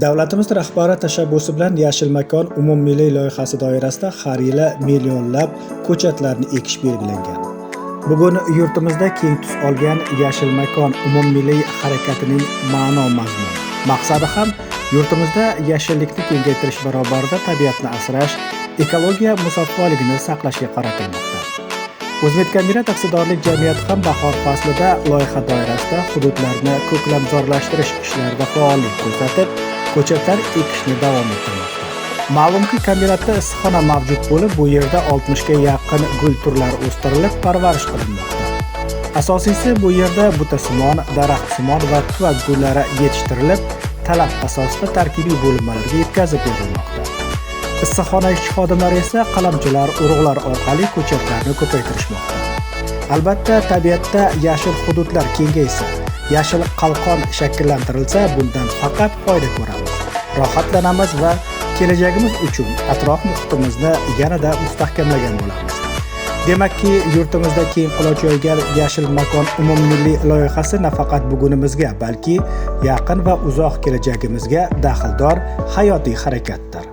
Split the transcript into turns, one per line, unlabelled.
Davlatimiz rahbari tashabbusi bilan Yashil makon umummilliy loyihasi doirasida har yili millionlab ko'chatlarni ekish belgilangan. Bugun yurtimizda keng tus olgan Yashil makon umummilliy harakatining ma'no mazmuni, maqsadi ham yurtimizda yashillikni kengaytirish barobarida tabiatni asrash, ekologiya musaffoligini saqlashga qaratilmoqda. O'zmedkombinat aksiyadorlik jamiyati ham bahor faslida loyiha doirasida hududlarni ko'klamzorlashtirish ishlarida faollik ko'rsatib, ko'chatlar ekishni davom ettirmoqda. Ma'lumki, kombinatda issiqxona mavjud bo'lib, bu yerda 60 ga yaqin gul turlari o'stirilib, parvarish qilinmoqda. Asosiysi, bu yerda butasimon, daraxtsimon va tuvak gullari yetishtirilib, talab asosida tarkibiy bo'linmalarga yetkazib berilmoqda. Issiqxona ishchi xodimlari esa qalamchilar, urug'lar orqali ko'chatlarni ko'paytirishmoqda. Albatta, tabiatda yashil hududlar kengaysa, yashil qalqon shakllantirilsa, bundan faqat foyda ko'ramiz, rohatlanamiz va kelajagimiz uchun atrof muhitimizni yanada mustahkamlagan bo'lamiz. Demakki, yurtimizda keng quloch yoygan Yashil makon umummilliy loyihasi nafaqat bugunimizga, balki yaqin va uzoq kelajagimizga daxldor hayotiy harakatdir.